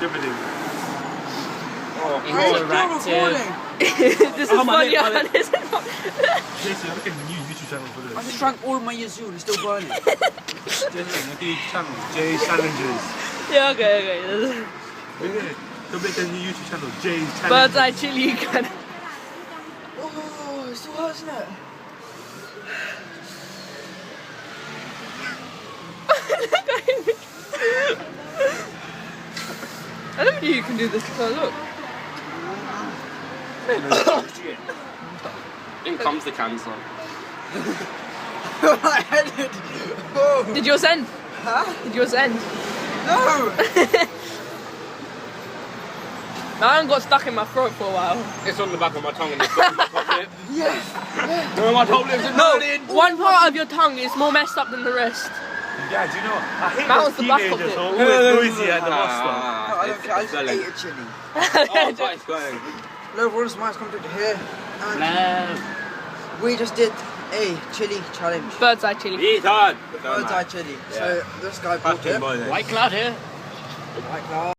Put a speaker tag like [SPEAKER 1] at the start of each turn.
[SPEAKER 1] Everything.
[SPEAKER 2] Interactive.
[SPEAKER 3] This is funny, isn't it?
[SPEAKER 1] Jason, I'm making a new YouTube channel for this.
[SPEAKER 2] I just drank all of my Yazoo and it's still burning.
[SPEAKER 1] Jason, make a new channel. Jay's Challenges.
[SPEAKER 3] Yeah, okay.
[SPEAKER 1] Okay. Go make a new YouTube channel. Jay's Challenges.
[SPEAKER 3] Bird's eye chili kind of.
[SPEAKER 2] Oh, it still hurts, isn't it?
[SPEAKER 3] I never knew you can do this. So look.
[SPEAKER 4] In comes the cancer.
[SPEAKER 2] I had it. Oh.
[SPEAKER 3] Did yours end?
[SPEAKER 2] Huh?
[SPEAKER 3] Did yours end?
[SPEAKER 2] No!
[SPEAKER 3] Mine got stuck in my throat for a while.
[SPEAKER 4] It's on the back of my tongue and it's on my top lip.
[SPEAKER 2] Yes!
[SPEAKER 4] No, my top lip's
[SPEAKER 3] No, one part of your tongue is more messed up than the rest.
[SPEAKER 1] Yeah, do you know what? I hate
[SPEAKER 3] That was
[SPEAKER 1] those
[SPEAKER 3] the back of
[SPEAKER 1] teenagers
[SPEAKER 3] it.
[SPEAKER 1] who are always noisy at the bus stop.
[SPEAKER 2] I don't care, I just ate a chili.
[SPEAKER 4] Oh, it's going.
[SPEAKER 2] Hello everyone, it's Mike's come to here. And
[SPEAKER 4] No.
[SPEAKER 2] we just did a chili challenge.
[SPEAKER 3] Bird's eye chili.
[SPEAKER 4] Eat hard.
[SPEAKER 2] Bird's eye chili. So this guy bought it.
[SPEAKER 4] White cloud here.
[SPEAKER 2] White cloud.